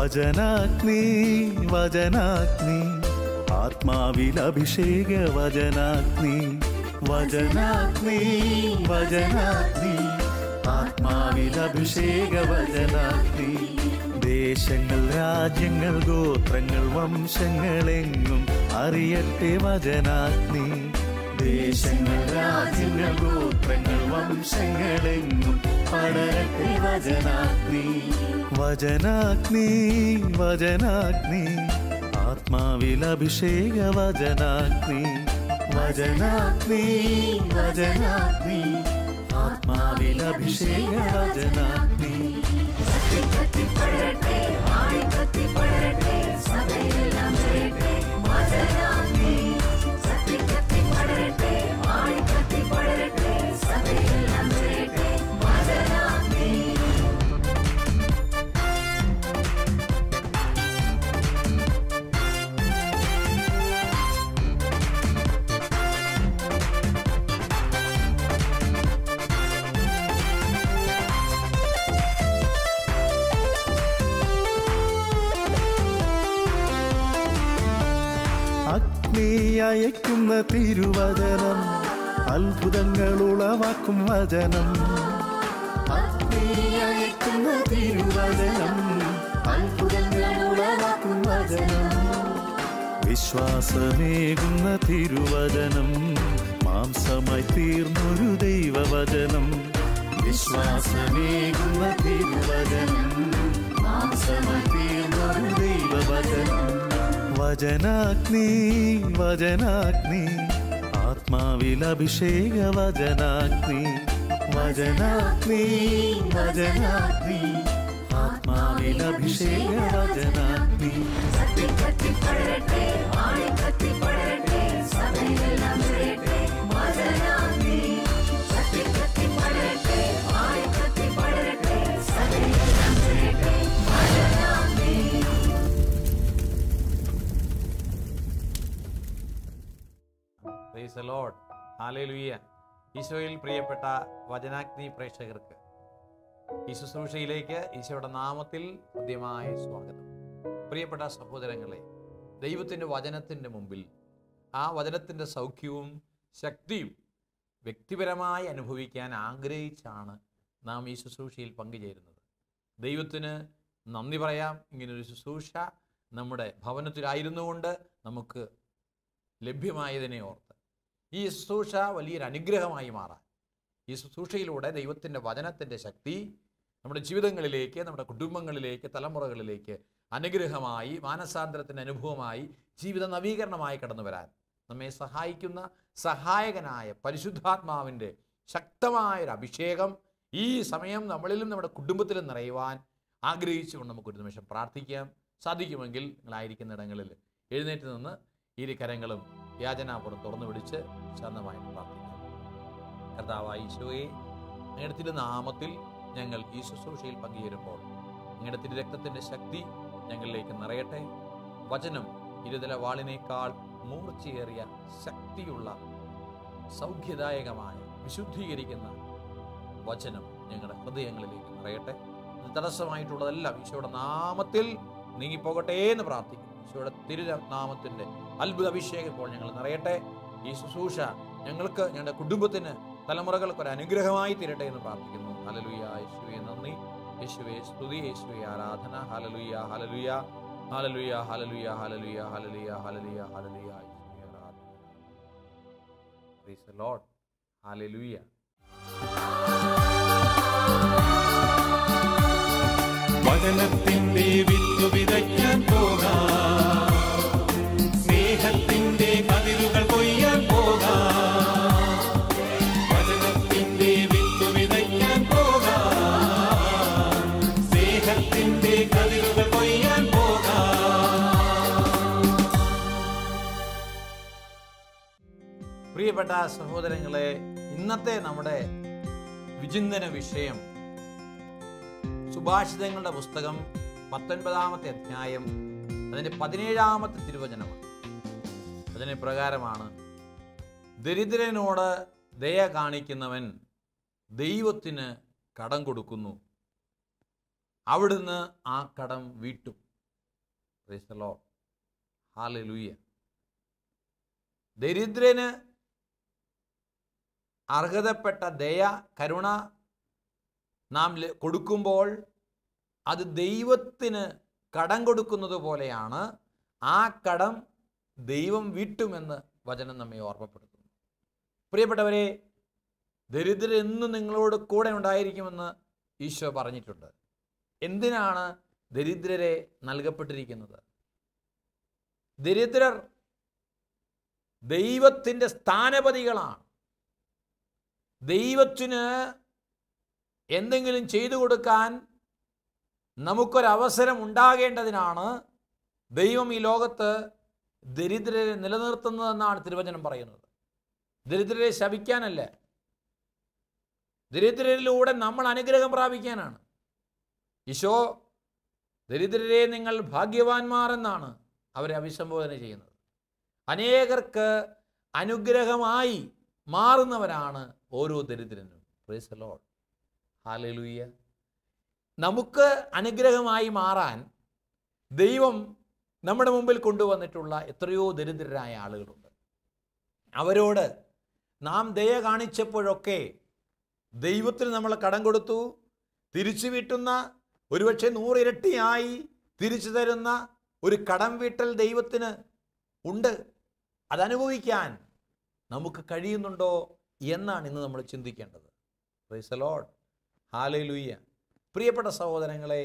വചനാഗ്നി വചനാഗ്നി ആത്മാവിൽ അഭിഷേക വചനാഗ്നി വചനാഗ്നി വചനാഗ്നി ആത്മാവിൽ അഭിഷേക വചനാഗ്നി ദേശങ്ങൾ രാജ്യങ്ങൾ ഗോത്രങ്ങൾ വംശങ്ങളെങ്ങും അറിയട്ടെ വചനാഗ്നി ദേശങ്ങൾ രാജ്യങ്ങൾ ഗോത്രങ്ങൾ വംശങ്ങളെങ്ങും പടരട്ടെ വചനാഗ്നി വചനാഗ്നി വചനാഗ്നി ആത്മാവിൽ അഭിഷേക വചനാഗ്നി വചനാഗ്നി വചനാഗ്നി ആത്മാവിൽ അഭിഷേക വചനാഗ്നി അയക്കുന്ന തിരുവചനം അത്ഭുതങ്ങൾ ഉളവാക്കും വചനം അയക്കുന്ന തിരുവചനം അത്ഭുതങ്ങൾ ഉളവാക്കും വചനം വിശ്വാസമേകുന്ന തിരുവചനം മാംസമായി തീർന്നൊരു ദൈവവചനം വിശ്വാസമേകുന്ന തിരുവചനം മാംസമായി തീർന്നൊരു ദൈവവചനം വചനാഗ്നി വചനാഗ്നി ആത്മാവിൽ അഭിഷേക വചനാഗ്നി വചനാഗ്നി വചനാഗ്നി ആത്മാവിൽ അഭിഷേക വചനാഗ്നി പ്രൈസ് ദി ലോർഡ്. ഹല്ലേലൂയ. ഈശോയിൽ പ്രിയപ്പെട്ട വചനാഗ്നി പ്രേക്ഷകർക്ക് ഈ ശുശ്രൂഷയിലേക്ക് ഈശോയുടെ നാമത്തിൽ ഹൃദ്യമായ സ്വാഗതം. പ്രിയപ്പെട്ട സഹോദരങ്ങളെ, ദൈവത്തിൻ്റെ വചനത്തിൻ്റെ മുമ്പിൽ ആ വചനത്തിൻ്റെ സൗഖ്യവും ശക്തിയും വ്യക്തിപരമായി അനുഭവിക്കാൻ ആഗ്രഹിച്ചാണ് നാം ഈ ശുശ്രൂഷയിൽ പങ്കുചേരുന്നത്. ദൈവത്തിന് നന്ദി പറയാം. ഇങ്ങനൊരു ശുശ്രൂഷ നമ്മുടെ ഭവനത്തിലായിരുന്നു കൊണ്ട് നമുക്ക് ലഭ്യമായതിനെ ഓർത്ത് ഈ ശുശ്രൂഷ വലിയൊരു അനുഗ്രഹമായി മാറാൻ, ഈ ശുശ്രൂഷയിലൂടെ ദൈവത്തിൻ്റെ വചനത്തിൻ്റെ ശക്തി നമ്മുടെ ജീവിതങ്ങളിലേക്ക്, നമ്മുടെ കുടുംബങ്ങളിലേക്ക്, തലമുറകളിലേക്ക് അനുഗ്രഹമായി, മാനസാന്തരത്തിൻ്റെ അനുഭവമായി, ജീവിത നവീകരണമായി കടന്നു വരാൻ നമ്മെ സഹായിക്കുന്ന സഹായകനായ പരിശുദ്ധാത്മാവിൻ്റെ ശക്തമായൊരു അഭിഷേകം ഈ സമയം നമ്മളിലും നമ്മുടെ കുടുംബത്തിലും നിറയുവാൻ ആഗ്രഹിച്ചുകൊണ്ട് നമുക്കൊരു നിമിഷം പ്രാർത്ഥിക്കാം. സാധിക്കുമെങ്കിൽ നിങ്ങളായിരിക്കുന്ന ഇടങ്ങളിൽ എഴുന്നേറ്റ് നിന്ന് ഇരു കരങ്ങളും യാചനാപുരം തുറന്നു പിടിച്ച് ശാന്തമായി പ്രാർത്ഥിക്കാം. കർത്താവായ ഈശോയെ, അങ്ങയുടെ തിരുനാമത്തിൽ ഞങ്ങൾ ഈ ശുശ്രൂഷയിൽ പങ്കുചേരുമ്പോൾ അങ്ങയുടെ തിരുരക്തത്തിൻ്റെ ശക്തി ഞങ്ങളിലേക്ക് നിറയട്ടെ. വചനം ഇരുതല വാളിനേക്കാൾ മൂർച്ചയേറിയ ശക്തിയുള്ള സൗഖ്യദായകമായ വിശുദ്ധീകരിക്കുന്ന വചനം ഞങ്ങളുടെ ഹൃദയങ്ങളിലേക്ക് നിറയട്ടെ. ഇത് തടസ്സമായിട്ടുള്ളതെല്ലാം ഈശോയുടെ നാമത്തിൽ നീങ്ങിപ്പോകട്ടെ എന്ന് പ്രാർത്ഥിക്കുന്നു. ഈശോയുടെ തിരുനാമത്തിൻ്റെ അത്ഭുത അഭിഷേകം ഇപ്പോൾ ഞങ്ങൾ നിറയട്ടെ. ഈ ശുശ്രൂഷ ഞങ്ങൾക്ക്, ഞങ്ങളുടെ കുടുംബത്തിന്, തലമുറകൾക്ക് ഒരു അനുഗ്രഹമായി തീരട്ടെ എന്ന് പ്രാർത്ഥിക്കുന്നു. ഹല്ലേലൂയ. യേശുവേ നന്ദി, യേശുവേ സ്തുതി, യേശുവേ ആരാധന. Hallelujah hallelujah hallelujah hallelujah hallelujah hallelujah hallelujah hallelujah. യേശുവേ ആരാധന. Price the Lord. ഹല്ലേലൂയ. വചനത്തിന്റെ വിത്ത് വിതയ്ക്കാൻ പോകാം, സ്നേഹത്തിന്റെ കതിരുകൾ കൊയ്യാൻ പോകാം. വചനത്തിന്റെ വിത്ത് വിതയ്ക്കാൻ പോകാം, സ്നേഹത്തിന്റെ കതിരുകൾ കൊയ്യാൻ പോകാം. പ്രിയപ്പെട്ട സഹോദരങ്ങളെ, ഇന്നത്തെ നമ്മുടെ വിചിന്തന വിഷയം സുഭാഷിതങ്ങളുടെ പുസ്തകം 19-ാമത്തെ അധ്യായം അതിൻ്റെ 17-ാമത്തെ തിരുവചനമാണ്. അതിന് പ്രകാരമാണ്: ദരിദ്രനോട് ദയ കാണിക്കുന്നവൻ ദൈവത്തിന് കടം കൊടുക്കുന്നു, അവിടുന്ന് ആ കടം വീട്ടും. Praise the Lord. ഹല്ലേലൂയ. ദരിദ്രന് അർഹതപ്പെട്ട ദയ, കരുണ നാം കൊടുക്കുമ്പോൾ അത് ദൈവത്തിന് കടം കൊടുക്കുന്നത് പോലെയാണ്. ആ കടം ദൈവം വീട്ടുമെന്ന് വചനം നമ്മെ ഓർമ്മപ്പെടുത്തുന്നു. പ്രിയപ്പെട്ടവരെ, ദരിദ്രർ എന്നും നിങ്ങളോട് കൂടെ ഉണ്ടായിരിക്കുമെന്ന് ഈശോ പറഞ്ഞിട്ടുണ്ട്. എന്തിനാണ് ദരിദ്രരെ നൽകപ്പെട്ടിരിക്കുന്നത്? ദരിദ്രർ ദൈവത്തിൻ്റെ സ്ഥാനപതികളാണ്. ദൈവത്തിന് എന്തെങ്കിലും ചെയ്തു കൊടുക്കാൻ നമുക്കൊരവസരം ഉണ്ടാകേണ്ടതിനാണ് ദൈവം ഈ ലോകത്ത് ദരിദ്രരെ നിലനിർത്തുന്നതെന്നാണ് തിരുവചനം പറയുന്നത്. ദരിദ്രരെ ശപിക്കാനല്ല, ദരിദ്രരിലൂടെ നമ്മൾ അനുഗ്രഹം പ്രാപിക്കാനാണ്. ഈശോ ദരിദ്രരെ നിങ്ങൾ ഭാഗ്യവാന്മാർ എന്നാണ് അവരെ അഭിസംബോധന ചെയ്യുന്നത്. അനേകർക്ക് അനുഗ്രഹമായി മാറുന്നവരാണ് ഓരോ ദരിദ്രനും. Praise the Lord. ഹല്ലേലൂയ. നമുക്ക് അനുഗ്രഹമായി മാറാൻ ദൈവം നമ്മുടെ മുമ്പിൽ കൊണ്ടുവന്നിട്ടുള്ള എത്രയോ ദരിദ്രരായ ആളുകളുണ്ട്. അവരോട് നാം ദയ കാണിച്ചപ്പോഴൊക്കെ ദൈവത്തിന് നമ്മൾ കടം കൊടുത്തു. തിരിച്ചു വീട്ടുന്ന, ഒരുപക്ഷെ 100 ഇരട്ടിയായി തിരിച്ചു തരുന്ന ഒരു കടം വീട്ടൽ ദൈവത്തിന് ഉണ്ട്. അതനുഭവിക്കാൻ നമുക്ക് കഴിയുന്നുണ്ടോ എന്നാണ് ഇന്ന് നമ്മൾ ചിന്തിക്കേണ്ടത്. Price the Lord. ഹല്ലേലൂയ. പ്രിയപ്പെട്ട സഹോദരങ്ങളെ,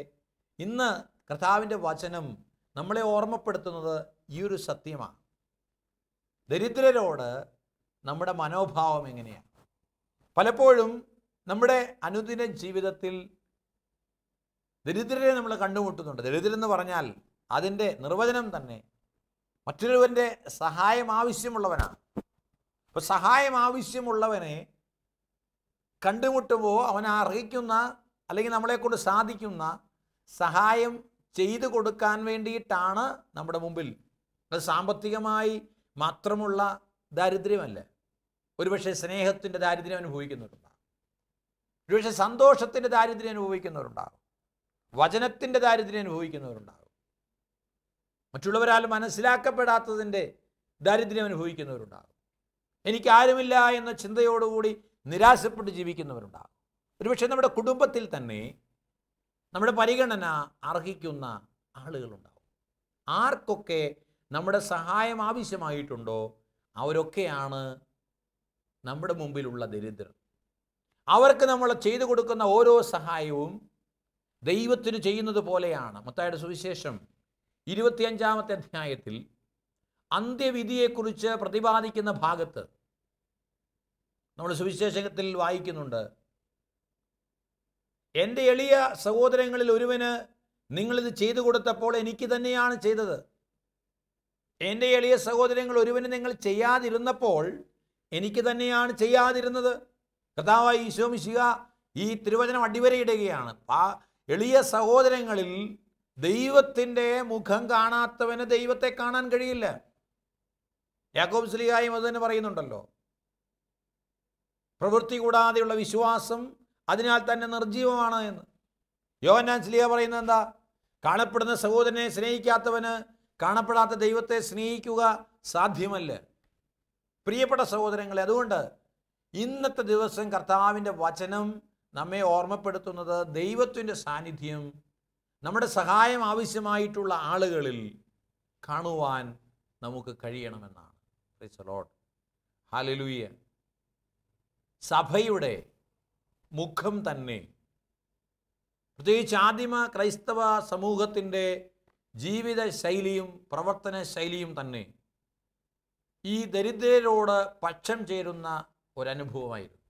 ഇന്ന് കർത്താവിൻ്റെ വചനം നമ്മളെ ഓർമ്മപ്പെടുത്തുന്നത് ഈ ഒരു സത്യമാണ്. ദരിദ്രരോട് നമ്മുടെ മനോഭാവം എങ്ങനെയാണ്? പലപ്പോഴും നമ്മുടെ അനുദിന ജീവിതത്തിൽ ദരിദ്രരെ നമ്മൾ കണ്ടുമുട്ടുന്നുണ്ട്. ദരിദ്രരെന്ന് പറഞ്ഞാൽ അതിൻ്റെ നിർവചനം തന്നെ മറ്റൊരുവൻ്റെ സഹായം ആവശ്യമുള്ളവനാണ്. അപ്പോൾ സഹായം ആവശ്യമുള്ളവനെ കണ്ടുമുട്ടുമ്പോൾ അവൻ അർഹിക്കുന്ന, അല്ലെങ്കിൽ നമ്മളെക്കൊണ്ട് സാധിക്കുന്ന സഹായം ചെയ്തു കൊടുക്കാൻ വേണ്ടിയിട്ടാണ് നമ്മുടെ മുമ്പിൽ. അത് സാമ്പത്തികമായി മാത്രമുള്ള ദാരിദ്ര്യമല്ല. ഒരുപക്ഷെ സ്നേഹത്തിൻ്റെ ദാരിദ്ര്യം അനുഭവിക്കുന്നവരുണ്ടാകും, ഒരുപക്ഷെ സന്തോഷത്തിൻ്റെ ദാരിദ്ര്യം അനുഭവിക്കുന്നവരുണ്ടാകും, വചനത്തിൻ്റെ ദാരിദ്ര്യം അനുഭവിക്കുന്നവരുണ്ടാകും, മറ്റുള്ളവരാൽ മനസ്സിലാക്കപ്പെടാത്തതിൻ്റെ ദാരിദ്ര്യം അനുഭവിക്കുന്നവരുണ്ടാകും, എനിക്കാരുമില്ല എന്ന ചിന്തയോടുകൂടി നിരാശപ്പെട്ട് ജീവിക്കുന്നവരുണ്ടാകും. ഒരുപക്ഷെ നമ്മുടെ കുടുംബത്തിൽ തന്നെ നമ്മുടെ പരിഗണന അർഹിക്കുന്ന ആളുകളുണ്ടാവും. ആർക്കൊക്കെ നമ്മുടെ സഹായം ആവശ്യമായിട്ടുണ്ടോ അവരൊക്കെയാണ് നമ്മുടെ മുമ്പിലുള്ള ദരിദ്രർ. അവർക്ക് നമ്മൾ ചെയ്തു കൊടുക്കുന്ന ഓരോ സഹായവും ദൈവത്തിന് ചെയ്യുന്നത് പോലെയാണ്. മത്തായിയുടെ സുവിശേഷം 25-ാമത്തെ അധ്യായത്തിൽ അന്ത്യവിധിയെക്കുറിച്ച് പ്രതിപാദിക്കുന്ന ഭാഗത്ത് നമ്മൾ സുവിശേഷത്തിൽ വായിക്കുന്നുണ്ട്, എൻ്റെ എളിയ സഹോദരങ്ങളിൽ ഒരുവന് നിങ്ങളിത് ചെയ്തു കൊടുത്തപ്പോൾ എനിക്ക് തന്നെയാണ് ചെയ്തത്. എൻ്റെ എളിയ സഹോദരങ്ങൾ ഒരുവന് നിങ്ങൾ ചെയ്യാതിരുന്നപ്പോൾ എനിക്ക് തന്നെയാണ് ചെയ്യാതിരുന്നത്. കർത്താവായ ഈശോ മിശിഹ ഈ തിരുവചനം അടിവരയിടുകയാണ്. ആ എളിയ സഹോദരങ്ങളിൽ ദൈവത്തിൻ്റെ മുഖം കാണാത്തവന് ദൈവത്തെ കാണാൻ കഴിയില്ല. യാക്കോബ് ശ്ലീഹായും അത് തന്നെ പറയുന്നുണ്ടല്ലോ, പ്രവൃത്തി കൂടാതെയുള്ള വിശ്വാസം അതിനാൽ തന്നെ നിർജീവമാണ് എന്ന്. യോഹന്നാൻ ശ്ലീഹ പറയുന്നത് എന്താ? കാണപ്പെടുന്ന സഹോദരനെ സ്നേഹിക്കാത്തവന് കാണപ്പെടാത്ത ദൈവത്തെ സ്നേഹിക്കുക സാധ്യമല്ല. പ്രിയപ്പെട്ട സഹോദരങ്ങളെ, അതുകൊണ്ട് ഇന്നത്തെ ദിവസം കർത്താവിൻ്റെ വചനം നമ്മെ ഓർമ്മപ്പെടുത്തുന്നത് ദൈവത്തിൻ്റെ സാന്നിധ്യം നമ്മുടെ സഹായം ആവശ്യമായിട്ടുള്ള ആളുകളിൽ കാണുവാൻ നമുക്ക് കഴിയണമെന്നാണ്. Praise the Lord. ഹല്ലേലൂയ. സഭയുടെ മുഖം തന്നെ, പ്രത്യേകിച്ച് ആദിമ ക്രൈസ്തവ സമൂഹത്തിൻ്റെ ജീവിത ശൈലിയും പ്രവർത്തന ശൈലിയും തന്നെ ഈ ദരിദ്രരോട് പക്ഷം ചേരുന്ന ഒരനുഭവമായിരുന്നു.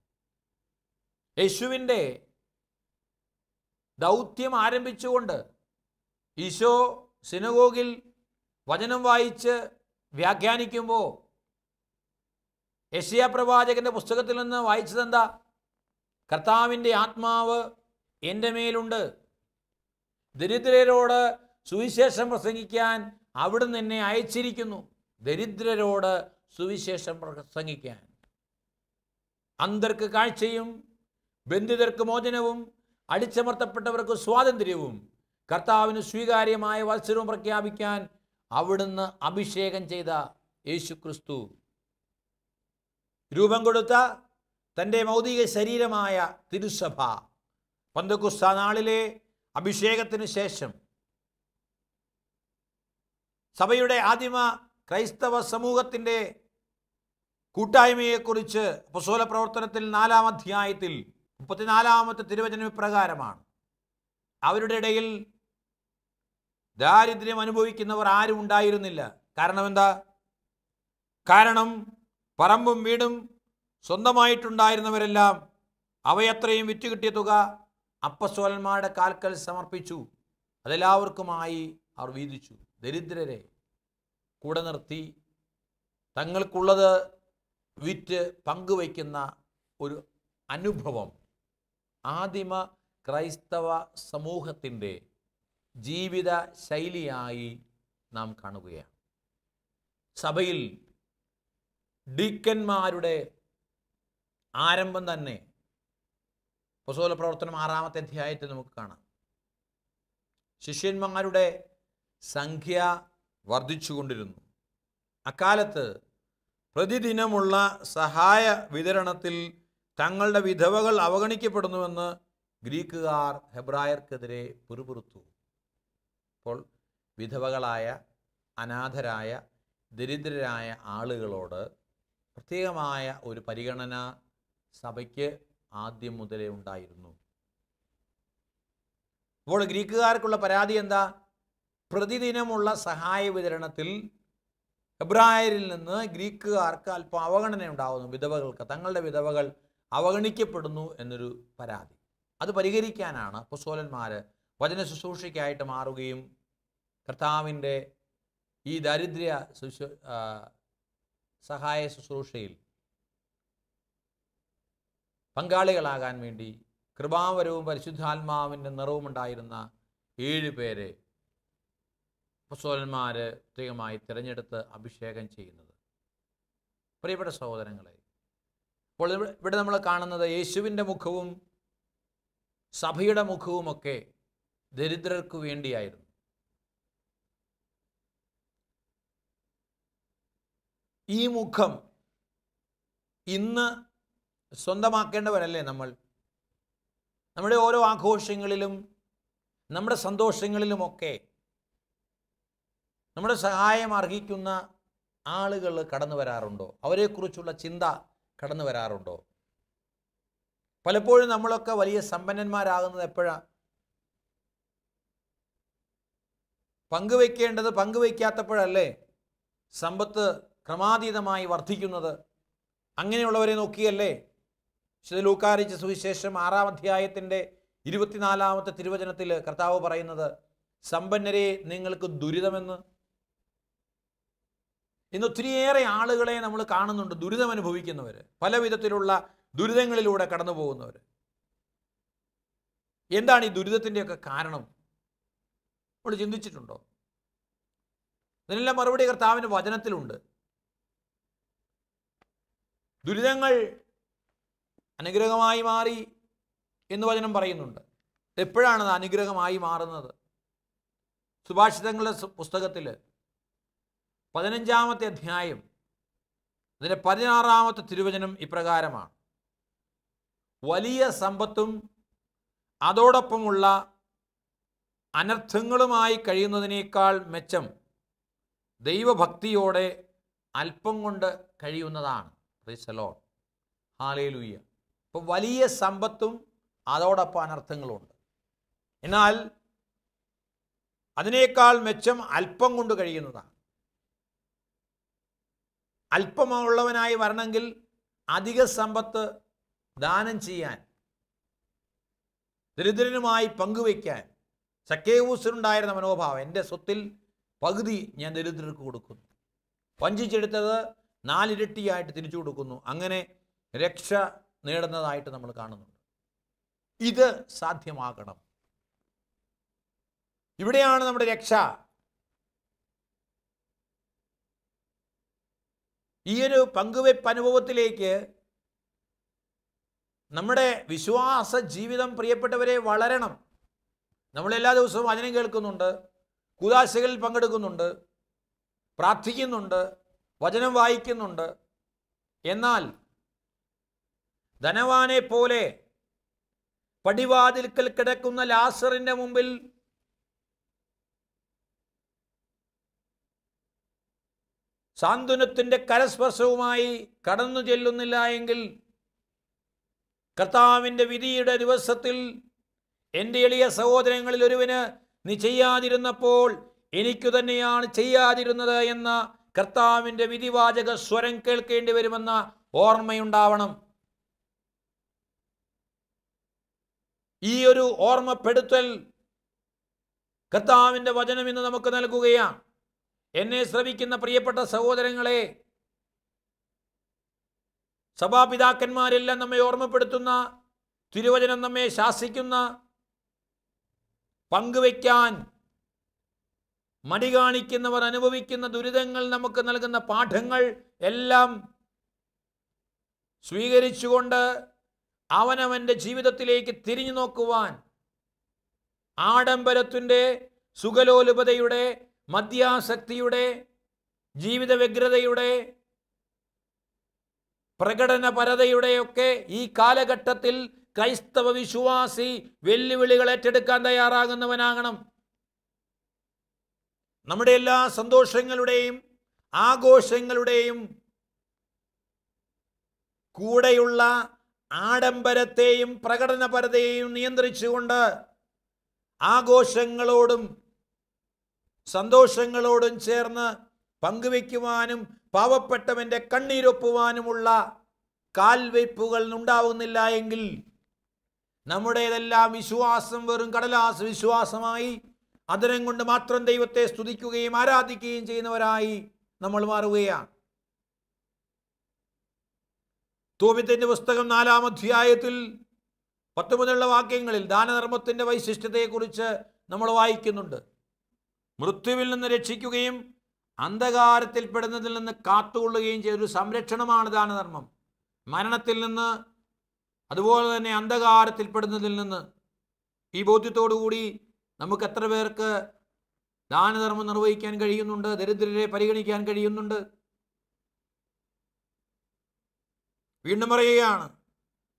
യേശുവിൻ്റെ ദൗത്യം ആരംഭിച്ചുകൊണ്ട് ഈശോ സിനഗോഗിൽ വചനം വായിച്ച് വ്യാഖ്യാനിക്കുമ്പോൾ യെശയ്യാ പ്രവാചകന്റെ പുസ്തകത്തിൽ നിന്ന് വായിച്ചതെന്താ? കർത്താവിൻ്റെ ആത്മാവ് എൻ്റെ മേലുണ്ട്, ദരിദ്രരോട് സുവിശേഷം പ്രസംഗിക്കാൻ അവിടുന്ന് എന്നെ അയച്ചിരിക്കുന്നു. ദരിദ്രരോട് സുവിശേഷം പ്രസംഗിക്കാൻ, അന്ധർക്ക് കാഴ്ചയും ബന്ധിതർക്ക് മോചനവും അടിച്ചമർത്തപ്പെട്ടവർക്ക് സ്വാതന്ത്ര്യവും കർത്താവിന് സ്വീകാര്യമായ വത്സരവും പ്രഖ്യാപിക്കാൻ അവിടുന്ന് അഭിഷേകം ചെയ്ത യേശുക്രിസ്തു രൂപം കൊടുത്ത തൻ്റെ ഭൗതിക ശരീരമായ തിരുസഭ പെന്തക്കോസ്ത് നാളിലെ അഭിഷേകത്തിന് ശേഷം സഭയുടെ ആദിമ ക്രൈസ്തവ സമൂഹത്തിൻ്റെ കൂട്ടായ്മയെക്കുറിച്ച് അപ്പോസ്തല പ്രവർത്തനത്തിൽ 4-ാം അധ്യായത്തിൽ 34-ാമത്തെ തിരുവചനം ഇപ്രകാരമാണ്: അവരുടെ ഇടയിൽ ദാരിദ്ര്യം അനുഭവിക്കുന്നവർ ആരും ഉണ്ടായിരുന്നില്ല. കാരണം എന്താ? കാരണം പറമ്പും വീടും സ്വന്തമായിട്ടുണ്ടായിരുന്നവരെല്ലാം അവയത്രയും വിറ്റുകിട്ടിയ തുക അപ്പസ്തോലന്മാരുടെ കാൽക്കൽ സമർപ്പിച്ചു. അതെല്ലാവർക്കുമായി അവർ വീതിച്ചു. ദരിദ്രരെ കൂടെ നിർത്തി തങ്ങൾക്കുള്ളത് വിറ്റ് പങ്കുവയ്ക്കുന്ന ഒരു അനുഭവം ആദിമ ക്രൈസ്തവ സമൂഹത്തിൻ്റെ ജീവിത ശൈലിയായി നാം കാണുകയാണ്. സഭയിൽ ഡീക്കന്മാരുടെ ആരംഭം തന്നെ അപ്പോസ്തല പ്രവർത്തനം 6-ാമത്തെ അധ്യായത്തിൽ നമുക്ക് കാണാം. ശിഷ്യന്മാരുടെ സംഖ്യ വർദ്ധിച്ചുകൊണ്ടിരുന്നു. അക്കാലത്ത് പ്രതിദിനമുള്ള സഹായ വിതരണത്തിൽ തങ്ങളുടെ വിധവകൾ അവഗണിക്കപ്പെടുന്നുവെന്ന് ഗ്രീക്കുകാർ ഹെബ്രായർക്കെതിരെ പിറുപിറുത്തു. അപ്പോൾ വിധവകളായ, അനാഥരായ, ദരിദ്രരായ ആളുകളോട് പ്രത്യേകമായ ഒരു പരിഗണന സഭയ്ക്ക് ആദ്യം മുതലേ ഉണ്ടായിരുന്നു. അപ്പോൾ ഗ്രീക്കുകാർക്കുള്ള പരാതി എന്താ? പ്രതിദിനമുള്ള സഹായ വിതരണത്തിൽ ഹെബ്രായരിൽ നിന്ന് ഗ്രീക്കുകാർക്ക് അല്പം അവഗണന ഉണ്ടാകുന്നു. വിധവകൾക്ക്, തങ്ങളുടെ വിധവകൾ അവഗണിക്കപ്പെടുന്നു എന്നൊരു പരാതി. അത് പരിഹരിക്കാനാണ് അപ്പോസ്തലന്മാർ വചന ശുശ്രൂഷയ്ക്കായിട്ട് മാറുകയും കർത്താവിൻ്റെ ഈ ദാരിദ്ര്യ സഹായ ശുശ്രൂഷയിൽ പങ്കാളികളാകാൻ വേണ്ടി കൃപാവരവും പരിശുദ്ധാത്മാവിൻ്റെ നിറവും ഉണ്ടായിരുന്ന 7 പേരെ അപ്പോസ്തലന്മാർ പ്രത്യേകമായി തിരഞ്ഞെടുത്ത് അഭിഷേകം ചെയ്യുന്നത്. പ്രിയപ്പെട്ട സഹോദരങ്ങളെ, അപ്പോൾ ഇവിടെ നമ്മൾ കാണുന്നത് യേശുവിൻ്റെ മുഖവും സഭയുടെ മുഖവുമൊക്കെ ദരിദ്രർക്ക് വേണ്ടിയായിരുന്നു. ഈ മുഖം ഇന്ന് സ്വന്തമാക്കേണ്ടവരല്ലേ നമ്മൾ? നമ്മുടെ ഓരോ ആഘോഷങ്ങളിലും നമ്മുടെ സന്തോഷങ്ങളിലുമൊക്കെ നമ്മുടെ സഹായം അർഹിക്കുന്ന ആളുകൾ കടന്നു വരാറുണ്ടോ? അവരെക്കുറിച്ചുള്ള ചിന്ത കടന്നു വരാറുണ്ടോ? പലപ്പോഴും നമ്മളൊക്കെ വലിയ സമ്പന്നന്മാരാകുന്നത് എപ്പോഴാണ്? പങ്കുവയ്ക്കേണ്ടത് പങ്കുവയ്ക്കാത്തപ്പോഴല്ലേ സമ്പത്ത് ക്രമാതീതമായി വർദ്ധിക്കുന്നത്? അങ്ങനെയുള്ളവരെ നോക്കിയല്ലേ വിശുദ്ധ ലൂക്കാ അറിയിച്ച സുവിശേഷം 6-ാം അധ്യായത്തിൻ്റെ 24-ാമത്തെ തിരുവചനത്തിൽ കർത്താവ് പറയുന്നത്, സമ്പന്നരെ നിങ്ങൾക്ക് ദുരിതമെന്ന്. ഇന്ന് ഒത്തിരിയേറെ ആളുകളെ നമ്മൾ കാണുന്നുണ്ട് ദുരിതം അനുഭവിക്കുന്നവർ, പല വിധത്തിലുള്ള ദുരിതങ്ങളിലൂടെ കടന്നു പോകുന്നവർ. എന്താണ് ഈ ദുരിതത്തിൻ്റെയൊക്കെ കാരണം? നമ്മൾ ചിന്തിച്ചിട്ടുണ്ടോ? ഇതിനെല്ലാം മറുപടി കർത്താവിൻ്റെ വചനത്തിലുണ്ട്. ദുരിതങ്ങൾ അനുഗ്രഹമായി മാറി എന്ന് വചനം പറയുന്നുണ്ട്. എപ്പോഴാണത് അനുഗ്രഹമായി മാറുന്നത്? സുഭാഷിതങ്ങളുടെ പുസ്തകത്തിൽ 15-ാമത്തെ അധ്യായം അതിൻ്റെ 16-ാമത്തെ തിരുവചനം ഇപ്രകാരമാണ്: വലിയ സമ്പത്തും അതോടൊപ്പമുള്ള അനർത്ഥങ്ങളുമായി കഴിയുന്നതിനേക്കാൾ മെച്ചം ദൈവഭക്തിയോടെ അല്പം കൊണ്ട് കഴിയുന്നതാണ്. Price the Lord, hallelujah. അപ്പോൾ വലിയ സമ്പത്തും അതോടൊപ്പം അനർത്ഥങ്ങളുണ്ട്. എന്നാൽ അതിനേക്കാൾ മെച്ചം അല്പം കൊണ്ട് കഴിയുന്നതാണ്. അല്പമുള്ളവനായി വരണമെങ്കിൽ അധിക സമ്പത്ത് ദാനം ചെയ്യാൻ, ദരിദ്രനുമായി പങ്കുവയ്ക്കാൻ സക്കേവൂസിനുണ്ടായിരുന്ന മനോഭാവം, എൻ്റെ സ്വത്തിൽ പകുതി ഞാൻ ദരിദ്രർക്ക് കൊടുക്കുന്നു, വഞ്ചിച്ചെടുത്തത് 4 ഇരട്ടിയായിട്ട് തിരിച്ചു കൊടുക്കുന്നു. അങ്ങനെ രക്ഷ നേടുന്നതായിട്ട് നമ്മൾ കാണുന്നുണ്ട്. ഇത് സാധ്യമാകണം. ഇവിടെയാണ് നമ്മുടെ രക്ഷ. ഈ ഒരു പങ്കുവെപ്പ് അനുഭവത്തിലേക്ക് നമ്മുടെ വിശ്വാസ ജീവിതം പ്രിയപ്പെട്ടവരെ വളരണം. നമ്മളെല്ലാ ദിവസവും വചനം കേൾക്കുന്നുണ്ട്, കൂദാശകളിൽ പങ്കെടുക്കുന്നുണ്ട്, പ്രാർത്ഥിക്കുന്നുണ്ട്, വചനം വായിക്കുന്നുണ്ട്. എന്നാൽ ധനവാനെ പോലെ പടിവാതിൽക്കൽ കിടക്കുന്ന ലാസറിന്റെ മുമ്പിൽ സാന്ത്വനത്തിന്റെ കരസ്പർശവുമായി കടന്നു ചെല്ലുന്നില്ല എങ്കിൽ കർത്താവിൻ്റെ വിധിയുടെ ദിവസത്തിൽ എൻ്റെ എളിയ സഹോദരങ്ങളിൽ ഒരുവന് നീ ചെയ്യാതിരുന്നപ്പോൾ എനിക്കു തന്നെയാണ് ചെയ്യാതിരുന്നത് എന്ന കർത്താവിൻ്റെ വിധിവാചക സ്വരം കേൾക്കേണ്ടി വരുമെന്ന ഓർമ്മയുണ്ടാവണം. ഈ ഒരു ഓർമ്മപ്പെടുത്തൽ കർത്താവിൻ്റെ വചനം ഇന്ന് നമുക്ക് നൽകുകയാണ്. എന്നെ ശ്രവിക്കുന്ന പ്രിയപ്പെട്ട സഹോദരങ്ങളെ, സഭാപിതാക്കന്മാരെല്ലാം നമ്മെ ഓർമ്മപ്പെടുത്തുന്ന, തിരുവചനം നമ്മെ ശാസിക്കുന്ന, പങ്കുവയ്ക്കാൻ മടി കാണിക്കുന്നവർ അനുഭവിക്കുന്ന ദുരിതങ്ങൾ നമുക്ക് നൽകുന്ന പാഠങ്ങൾ എല്ലാം സ്വീകരിച്ചുകൊണ്ട് അവനവൻ്റെ ജീവിതത്തിലേക്ക് തിരിഞ്ഞു നോക്കുവാൻ, ആഡംബരത്തിൻ്റെ, സുഖലോലുപതയുടെ, മദ്യാസക്തിയുടെ, ജീവിത വ്യഗ്രതയുടെ, പ്രകടനപരതയുടെയൊക്കെ ഈ കാലഘട്ടത്തിൽ ക്രൈസ്തവ വിശ്വാസി വെല്ലുവിളികൾ ഏറ്റെടുക്കാൻ തയ്യാറാകുന്നവനാകണം. നമ്മുടെ എല്ലാ സന്തോഷങ്ങളുടെയും ആഘോഷങ്ങളുടെയും കൂടെയുള്ള ആഡംബരത്തെയും പ്രകടനപരതയെയും നിയന്ത്രിച്ചുകൊണ്ട് ആഘോഷങ്ങളോടും സന്തോഷങ്ങളോടും ചേർന്ന് പങ്കുവയ്ക്കുവാനും പാവപ്പെട്ടവൻ്റെ കണ്ണീരൊപ്പുവാനുമുള്ള കാൽവയ്പ്പുകൾ ഉണ്ടാവുന്നില്ല എങ്കിൽ നമ്മുടേതെല്ലാം വിശ്വാസം വെറും കടലാസ് വിശ്വാസമായി അതിനം കൊണ്ട് മാത്രം ദൈവത്തെ സ്തുതിക്കുകയും ആരാധിക്കുകയും ചെയ്യുന്നവരായി നമ്മൾ മാറുകയാണ്. തോബിത്തിന്റെ പുസ്തകം 4-ാം അധ്യായത്തിൽ 10 മുതലുള്ള വാക്യങ്ങളിൽ ദാനധർമ്മത്തിൻ്റെ വൈശിഷ്ട്യത്തെക്കുറിച്ച് നമ്മൾ വായിക്കുന്നുണ്ട്. മൃത്യുവിൽ നിന്ന് രക്ഷിക്കുകയും അന്ധകാരത്തിൽപ്പെടുന്നതിൽ നിന്ന് കാത്തുകൊള്ളുകയും ചെയ്തൊരു സംരക്ഷണമാണ് ദാനധർമ്മം. മരണത്തിൽ നിന്ന്, അതുപോലെ തന്നെ അന്ധകാരത്തിൽപ്പെടുന്നതിൽ നിന്ന്. ഈ ബോധ്യത്തോടുകൂടി നമുക്ക് എത്ര പേർക്ക് ദാനധർമ്മം നിർവഹിക്കാൻ കഴിയുന്നുണ്ട്? ദരിദ്രരെ പരിഗണിക്കാൻ കഴിയുന്നുണ്ട്? വീണ്ടും പറയുകയാണ്,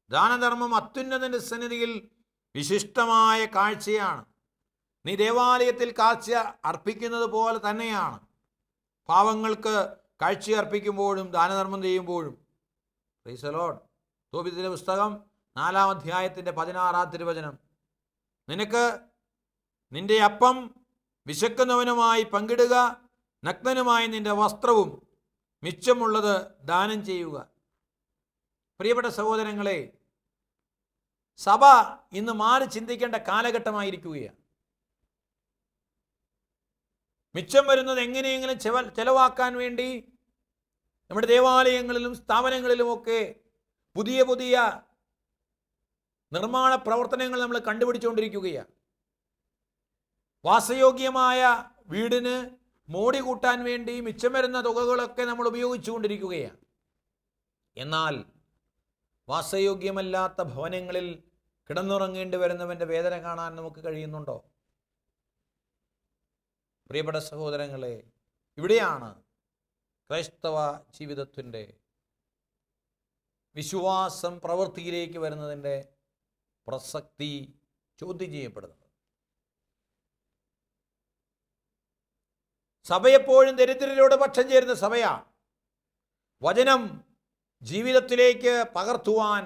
ദാനധർമ്മം അത്യുന്നതന്റെ സന്നിധിയിൽ വിശിഷ്ടമായ കാഴ്ചയാണ്. നീ ദേവാലയത്തിൽ കാഴ്ച അർപ്പിക്കുന്നത് പോലെ തന്നെയാണ് പാവങ്ങൾക്ക് കാഴ്ച അർപ്പിക്കുമ്പോഴും ദാനധർമ്മം ചെയ്യുമ്പോഴും. Price the Lord. തോബിത്തിന്റെ പുസ്തകം 4-ാം അധ്യായത്തിൻ്റെ 16-ാം തിരുവചനം. നിനക്ക് നിന്റെ അപ്പം വിശക്കുന്നവനുമായി പങ്കിടുക, നഗ്നനുമായി നിന്റെ വസ്ത്രവും മിച്ചമുള്ളത് ദാനം ചെയ്യുക. പ്രിയപ്പെട്ട സഹോദരങ്ങളെ, സഭ ഇന്ന് മാറി ചിന്തിക്കേണ്ട കാലഘട്ടമായിരിക്കുകയാണ്. മിച്ചം വരുന്നത് എങ്ങനെയെങ്കിലും ചെലവാക്കാൻ വേണ്ടി നമ്മുടെ ദേവാലയങ്ങളിലും സ്ഥാപനങ്ങളിലുമൊക്കെ പുതിയ പുതിയ നിർമ്മാണ പ്രവർത്തനങ്ങൾ നമ്മൾ കണ്ടുപിടിച്ചുകൊണ്ടിരിക്കുകയാണ്. വാസയോഗ്യമായ വീടിന് മോടി കൂട്ടാൻ വേണ്ടി മിച്ചം വരുന്ന തുകകളൊക്കെ നമ്മൾ ഉപയോഗിച്ചുകൊണ്ടിരിക്കുകയാണ്. എന്നാൽ വാസയോഗ്യമല്ലാത്ത ഭവനങ്ങളിൽ കിടന്നുറങ്ങേണ്ടി വരുന്നവൻ്റെ വേദന കാണാൻ നമുക്ക് കഴിയുന്നുണ്ടോ? പ്രിയപ്പെട്ട സഹോദരങ്ങളെ, ഇവിടെയാണ് ക്രൈസ്തവ ജീവിതത്തിൻ്റെ വിശ്വാസം പ്രവൃത്തിയിലേക്ക് വരുന്നതിൻ്റെ പ്രസക്തി ചോദ്യം ചെയ്യപ്പെടുന്നത്. സഭയെപ്പോഴും ദരിദ്രരോട് പക്ഷം ചേരുന്ന സഭയാണ്. വചനം ജീവിതത്തിലേക്ക് പകർത്തുവാൻ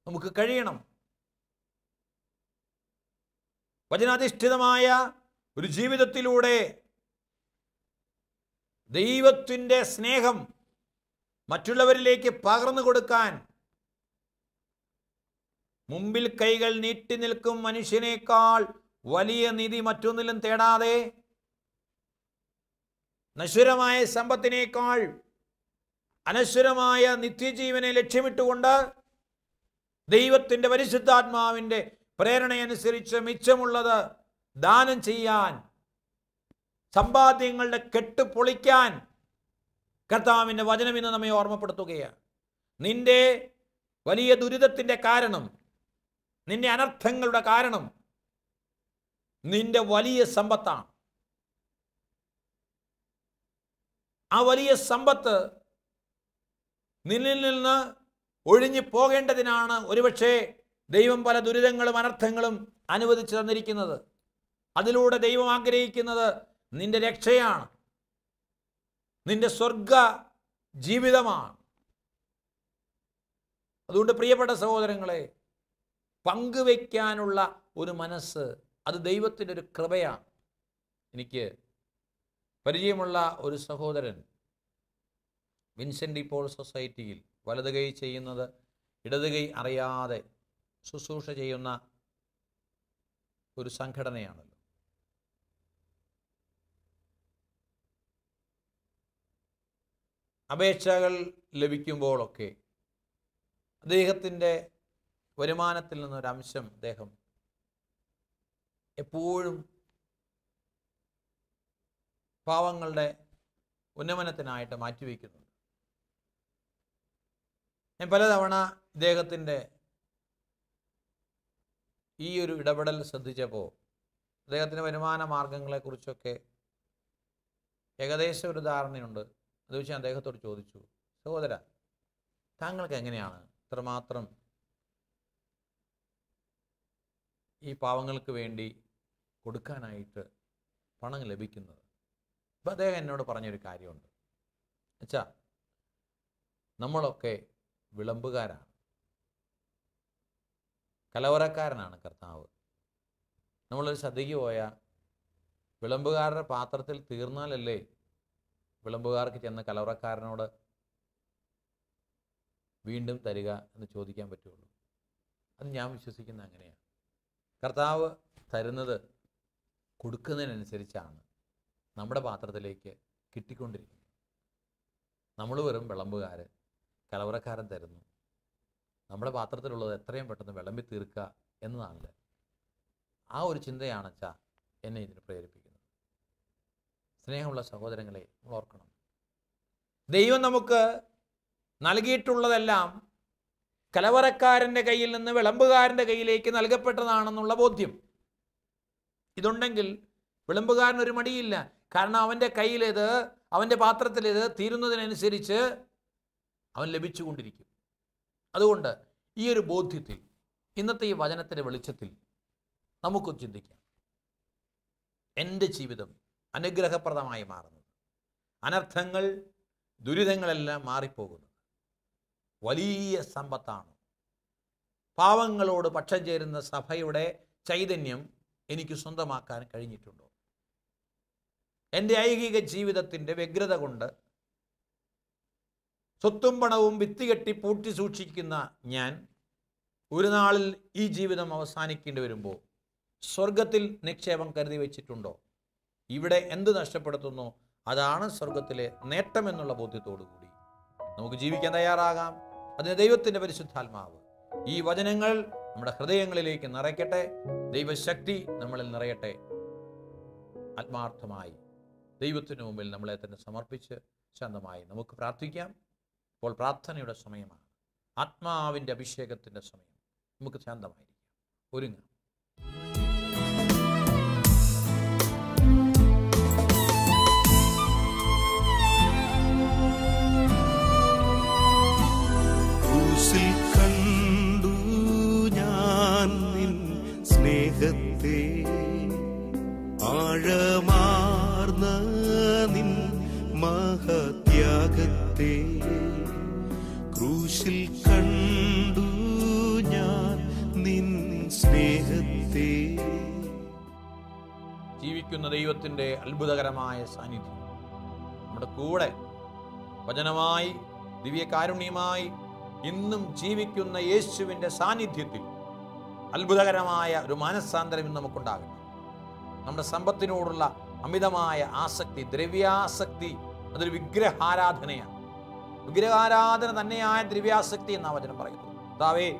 നമുക്ക് കഴിയണം. വചനാധിഷ്ഠിതമായ ഒരു ജീവിതത്തിലൂടെ ദൈവത്തിൻ്റെ സ്നേഹം മറ്റുള്ളവരിലേക്ക് പകർന്നു കൊടുക്കാൻ മുമ്പിൽ കൈകൾ നീട്ടി നിൽക്കും മനുഷ്യനേക്കാൾ വലിയ നിധി മറ്റൊന്നിലും തേടാതെ, നശ്വരമായ സമ്പത്തിനേക്കാൾ അനശ്വരമായ നിത്യജീവനെ ലക്ഷ്യമിട്ടുകൊണ്ട് ദൈവത്തിൻ്റെ പരിശുദ്ധാത്മാവിൻ്റെ പ്രേരണയനുസരിച്ച് മിച്ചമുള്ളത് ദാനം ചെയ്യാൻ, സമ്പാദ്യങ്ങളുടെ കെട്ട് പൊളിക്കാൻ കർത്താവിൻ്റെ വചനം ഇന്ന് നമ്മെ ഓർമ്മപ്പെടുത്തുകയാണ്. നിന്റെ വലിയ ദുരിതത്തിൻ്റെ കാരണം, നിന്റെ അനർത്ഥങ്ങളുടെ കാരണം നിന്റെ വലിയ സമ്പത്താണ്. ആ വലിയ സമ്പത്ത് നിന്നിൽ നിന്ന് ഒഴിഞ്ഞു പോകേണ്ടതിനാണ് ഒരുപക്ഷെ ദൈവം പല ദുരിതങ്ങളും അനർത്ഥങ്ങളും അനുവദിച്ചു തന്നിരിക്കുന്നത്. അതിലൂടെ ദൈവം ആഗ്രഹിക്കുന്നത് നിന്റെ രക്ഷയാണ്, നിന്റെ സ്വർഗ ജീവിതമാണ്. അതുകൊണ്ട് പ്രിയപ്പെട്ട സഹോദരങ്ങളെ, പങ്കുവയ്ക്കാനുള്ള ഒരു മനസ്സ് അത് ദൈവത്തിൻ്റെ ഒരു കൃപയാണ്. എനിക്ക് പരിചയമുള്ള ഒരു സഹോദരൻ വിൻസെൻ്റ് ഡി പോൾ സൊസൈറ്റിയിൽ വലത് കൈ ചെയ്യുന്നത് ഇടത് കൈ അറിയാതെ ശുശ്രൂഷ ചെയ്യുന്ന ഒരു സംഘടനയാണല്ലോ. അപേക്ഷകൾ ലഭിക്കുമ്പോഴൊക്കെ അദ്ദേഹത്തിൻ്റെ വരുമാനത്തിൽ നിന്നൊരംശം അദ്ദേഹം എപ്പോഴും പാവങ്ങളുടെ ഉന്നമനത്തിനായിട്ട് മാറ്റിവെക്കുന്നുണ്ട്. ഞാൻ പലതവണ ഇദ്ദേഹത്തിൻ്റെ ഈ ഒരു ഇടപെടൽ ശ്രദ്ധിച്ചപ്പോൾ അദ്ദേഹത്തിൻ്റെ വരുമാന മാർഗങ്ങളെക്കുറിച്ചൊക്കെ ഏകദേശം ഒരു ധാരണയുണ്ട്. അത് വെച്ച് ഞാൻ അദ്ദേഹത്തോട് ചോദിച്ചു, സഹോദര, താങ്കൾക്ക് എങ്ങനെയാണ് ഇത്രമാത്രം ഈ പാവങ്ങൾക്ക് വേണ്ടി കൊടുക്കാനായിട്ട് പണം ലഭിക്കുന്നത്? അപ്പം അദ്ദേഹം എന്നോട് പറഞ്ഞൊരു കാര്യമുണ്ട്. അച്ഛാ, നമ്മളൊക്കെ വിളമ്പുകാരാണ്, കലവറക്കാരനാണ് കർത്താവ്. നമ്മളൊരു സദ്യയ്ക്ക് പോയാൽ വിളമ്പുകാരുടെ പാത്രത്തിൽ തീർന്നാലല്ലേ വിളമ്പുകാർക്ക് ചെന്ന് കലവറക്കാരനോട് വീണ്ടും തരിക എന്ന് ചോദിക്കാൻ പറ്റുള്ളൂ. അത് ഞാൻ വിശ്വസിക്കുന്നത് അങ്ങനെയാണ്. കർത്താവ് തരുന്നത് കൊടുക്കുന്നതിനനുസരിച്ചാണ് നമ്മുടെ പാത്രത്തിലേക്ക് കിട്ടിക്കൊണ്ടിരിക്കുന്നത്. നമ്മൾ വെറും വിളമ്പുകാർ, കലവറക്കാരൻ തരുന്നു. നമ്മുടെ പാത്രത്തിലുള്ളത് എത്രയും പെട്ടെന്ന് വിളമ്പി തീർക്കുക എന്നതാണല്ലോ. ആ ഒരു ചിന്തയാണ് അച്ഛാ എന്നെ ഇതിന് പ്രേരിപ്പിക്കുന്നത്. സ്നേഹമുള്ള സഹോദരങ്ങളെ, നമ്മൾ ഓർക്കണം, ദൈവം നമുക്ക് നൽകിയിട്ടുള്ളതെല്ലാം കലവറക്കാരൻ്റെ കയ്യിൽ നിന്ന് വിളമ്പുകാരൻ്റെ കയ്യിലേക്ക് നൽകപ്പെട്ടതാണെന്നുള്ള ബോധ്യം ഇതുണ്ടെങ്കിൽ വിളമ്പുകാരനൊരു മടിയില്ല. കാരണം അവൻ്റെ കയ്യിലേത്, അവൻ്റെ പാത്രത്തിലേത് തീരുന്നതിനനുസരിച്ച് അവൻ ലഭിച്ചുകൊണ്ടിരിക്കും. അതുകൊണ്ട് ഈ ഒരു ബോധ്യത്തിൽ ഇന്നത്തെ ഈ വചനത്തിൻ്റെ വെളിച്ചത്തിൽ നമുക്കൊന്ന് ചിന്തിക്കാം. എൻ്റെ ജീവിതം അനുഗ്രഹപ്രദമായി മാറുന്നത്, അനർത്ഥങ്ങൾ ദുരിതങ്ങളെല്ലാം മാറിപ്പോകുന്നത് വലിയ സമ്പത്താണ്. പാവങ്ങളോട് പക്ഷം ചേരുന്ന സഭയുടെ ചൈതന്യം എനിക്ക് സ്വന്തമാക്കാൻ കഴിഞ്ഞിട്ടുണ്ടോ? എൻ്റെ ഐഹിക ജീവിതത്തിൻ്റെ വ്യഗ്രത കൊണ്ട് സ്വത്തും പണവും വിത്തുകെട്ടി പൂട്ടി സൂക്ഷിക്കുന്ന ഞാൻ ഒരു നാളിൽ ഈ ജീവിതം അവസാനിക്കേണ്ടി വരുമ്പോൾ സ്വർഗത്തിൽ നിക്ഷേപം കരുതി വെച്ചിട്ടുണ്ടോ? ഇവിടെ എന്ത് നഷ്ടപ്പെടുത്തുന്നോ അതാണ് സ്വർഗത്തിലെ നേട്ടമെന്നുള്ള ബോധ്യത്തോടു കൂടി നമുക്ക് ജീവിക്കാൻ തയ്യാറാകാം. അതിന് ദൈവത്തിൻ്റെ പരിശുദ്ധാത്മാവ് ഈ വചനങ്ങൾ നമ്മുടെ ഹൃദയങ്ങളിലേക്ക് നിറയ്ക്കട്ടെ. ദൈവശക്തി നമ്മളിൽ നിറയട്ടെ. ആത്മാർത്ഥമായി ദൈവത്തിന് മുമ്പിൽ നമ്മളെ തന്നെ സമർപ്പിച്ച് ശാന്തമായി നമുക്ക് പ്രാർത്ഥിക്കാം. ഇപ്പോൾ പ്രാർത്ഥനയുടെ സമയമാണ്, ആത്മാവിൻ്റെ അഭിഷേകത്തിൻ്റെ സമയം. നമുക്ക് ശാന്തമായിരിക്കാം, ഒരുങ്ങാം. കണ്ടു ഞാൻ നിൻ സ്നേഹത്തെ, ആഴമാർന്ന നിൻ മഹത്യാഗത്തെ. ക്രൂശിൽ കണ്ടു ഞാൻ നിൻ സ്നേഹത്തെ. ജീവിക്കുന്ന ദൈവത്തിൻ്റെ അത്ഭുതകരമായ സാന്നിധ്യം നമ്മുടെ കൂടെ വചനമായി ദിവ്യകാരുണ്യമായി ഇന്നും ജീവിക്കുന്ന യേശുവിൻ്റെ സാന്നിധ്യത്തിൽ അത്ഭുതകരമായ ഒരു മനസ്സാന്തരം ഇന്ന് നമുക്കുണ്ടാകട്ടെ. നമ്മുടെ സമ്പത്തിനോടുള്ള അമിതമായ ആസക്തി, ദ്രവ്യാസക്തി, അതൊരു വിഗ്രഹാരാധനയാണ്. വിഗ്രഹാരാധന തന്നെയായ ദ്രവ്യാസക്തി എന്നാണ് വചനം പറയുന്നത്. കർത്താവേ,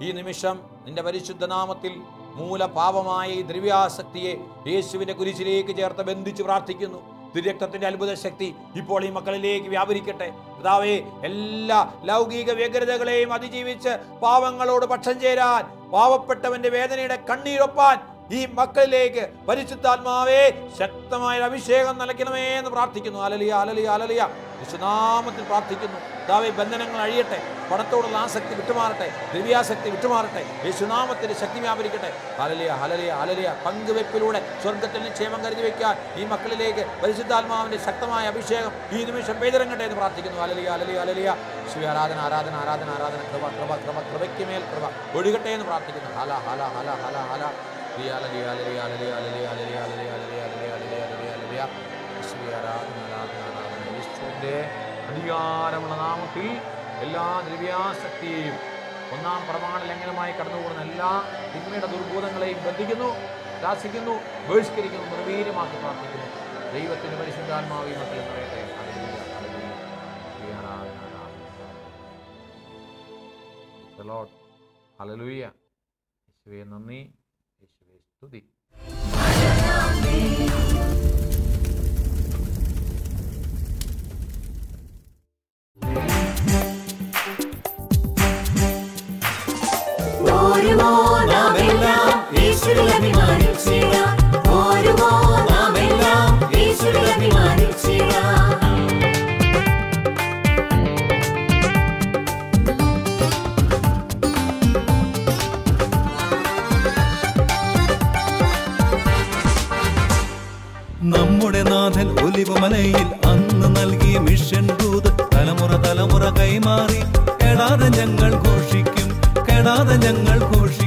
ഈ നിമിഷം നിന്റെ പരിശുദ്ധ നാമത്തിൽ മൂലപാപമായ ഈ ദ്രവ്യാസക്തിയെ യേശുവിൻ്റെ കുരിശിലേക്ക് ചേർത്ത് ബന്ധിച്ച് പ്രാർത്ഥിക്കുന്നു. തിരുരക്തത്തിന്റെ അത്ഭുത ശക്തി ഇപ്പോൾ ഈ മക്കളിലേക്ക് വ്യാപരിക്കട്ടെ. കർത്താവേ, എല്ലാ ലൗകിക വ്യഗ്രതകളെയും അതിജീവിച്ച് പാവങ്ങളോട് പക്ഷം ചേരാൻ, പാവപ്പെട്ടവന്റെ വേദനയുടെ കണ്ണീരൊപ്പാൻ ഈ മക്കളിലേക്ക് പരിശുദ്ധാത്മാവേ ശക്തമായ അഭിഷേകം നൽകണമേ എന്ന് പ്രാർത്ഥിക്കുന്നു. Hallelujah, hallelujah, hallelujah. യേശുനാമത്തിൽ പ്രാർത്ഥിക്കുന്നു. കർത്താവേ, ബന്ധനങ്ങൾ അഴിയട്ടെ, പണത്തോടുള്ള ആസക്തി വിട്ടുമാറട്ടെ, ദിവ്യാസക്തി വിട്ടുമാറട്ടെ, യേശുനാമത്തിന്റെ ശക്തി വ്യാപരിക്കട്ടെ. Hallelujah, hallelujah, hallelujah. പങ്കുവെപ്പിലൂടെ സ്വർഗ്ഗത്തിൽ നിക്ഷേപം കരുതി വെക്കാൻ ഈ മക്കളിലേക്ക് പരിശുദ്ധാത്മാവിന്റെ ശക്തമായ അഭിഷേകം ഈ നിമിഷം പെയ്തിറങ്ങട്ടെ എന്ന് പ്രാർത്ഥിക്കുന്നു. Hallelujah, hallelujah, hallelujah. യേശുവേ, ആരാധന, ആരാധന, ആരാധന, ആരാധന. കൃപ, കൃപ, കൃപ, കൃപയ്ക്ക് മേൽ കൃപ ഒഴുകട്ടെ എന്ന് പ്രാർത്ഥിക്കുന്നു. Hala, Hala, Hala, Hala, Hala. Hallelujah, hallelujah, hallelujah, hallelujah, hallelujah, hallelujah, hallelujah, hallelujah, hallelujah. യേശുവേ, ആരാധന, ആരാധന, ആരാധന. യേശുവിന്റെ അധികാരമുള്ള നാമത്തിൽ എല്ലാ ദിവ്യാസക്തിയെയും ഒന്നാം പ്രമാണ ലംഘനമായി കടന്നുകൂടുന്ന എല്ലാ തിന്മയുടെ ദുർബോധങ്ങളെയും ബന്ധിക്കുന്നു, ശാസിക്കുന്നു, ബഹിഷ്കരിക്കുന്നു, നിർവീര്യമാക്കി പ്രാർത്ഥിക്കുന്നു. ദൈവത്തിന്റെ പരിശുദ്ധാത്മാവി മക്കളെ പറയട്ടെ. ഹല്ലേലൂയ, ഹല്ലേലൂയ, ആരാധന, ആരാധന. Lord, hallelujah. യേശുവേ നന്ദി, യേശുവേ സ്തുതി. നമ്മുടെ നാഥൻ ഒലിവുമലയിൽ അന്ന് നൽകിയ മിഷൻ ദൂത് തലമുറ തലമുറ കൈമാറി കെടാതെ ഞങ്ങൾ ഘോഷിക്കും, കെടാതെ ഞങ്ങൾ ഘോഷിക്കും.